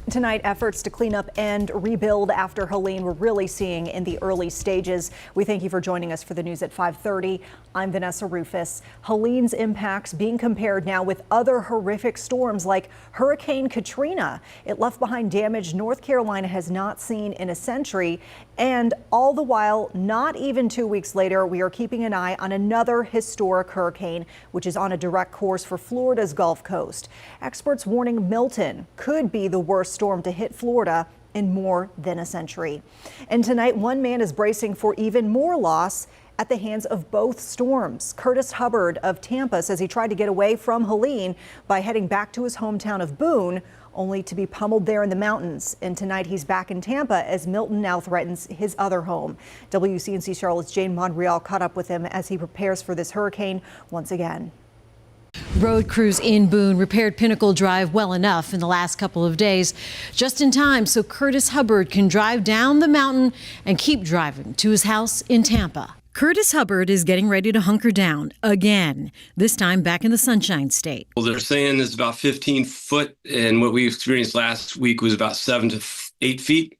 Tonight, efforts to clean up and rebuild after Helene we're really seeing in the early stages. We thank you for joining us for the news at 5:30. I'm Vanessa Rufus. Helene's impacts being compared now with other horrific storms like Hurricane Katrina. It left behind damage North Carolina has not seen in a century. And all the while, not even 2 weeks later, we are keeping an eye on another historic hurricane, which is on a direct course for Florida's Gulf Coast. Experts warning Milton could be the worst storm to hit Florida in more than a century. And tonight, one man is bracing for even more loss at the hands of both storms. Curtis Hubbard of Tampa says he tried to get away from Helene by heading back to his hometown of Boone, only to be pummeled there in the mountains. And tonight he's back in Tampa as Milton now threatens his other home. WCNC Charlotte's Jane Monreal caught up with him as he prepares for this hurricane once again. Road crews in Boone repaired Pinnacle Drive well enough in the last couple of days, just in time so Curtis Hubbard can drive down the mountain and keep driving to his house in Tampa. Curtis Hubbard is getting ready to hunker down again, this time back in the Sunshine State. Well, they're saying it's about 15 foot, and what we experienced last week was about 7 to 8 feet.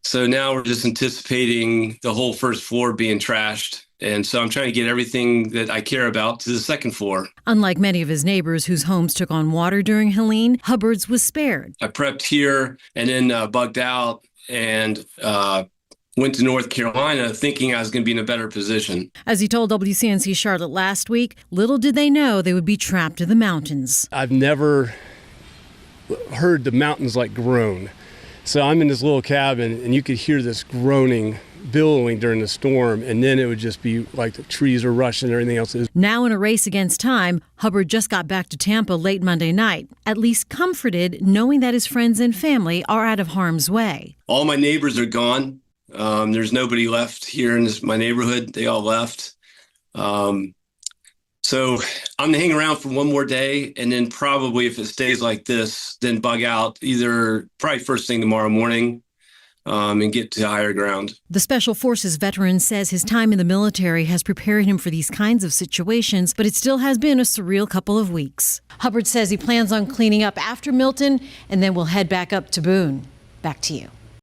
So now we're just anticipating the whole first floor being trashed. And so I'm trying to get everything that I care about to the second floor. Unlike many of his neighbors whose homes took on water during Helene, Hubbard's was spared. I prepped here and then bugged out and went to North Carolina thinking I was going to be in a better position. As he told WCNC Charlotte last week, little did they know they would be trapped in the mountains. I've never heard the mountains like groan. So I'm in this little cabin and you could hear this groaning, billowing during the storm, and then it would just be like the trees are rushing and everything else is. Now in a race against time, Hubbard just got back to Tampa late Monday night, at least comforted knowing that his friends and family are out of harm's way. All my neighbors are gone. There's nobody left here in my neighborhood. They all left. So I'm gonna hang around for one more day, and then probably if it stays like this, then bug out probably first thing tomorrow morning. And get to higher ground. The Special Forces veteran says his time in the military has prepared him for these kinds of situations, but it still has been a surreal couple of weeks. Hubbard says he plans on cleaning up after Milton and then will head back up to Boone. Back to you.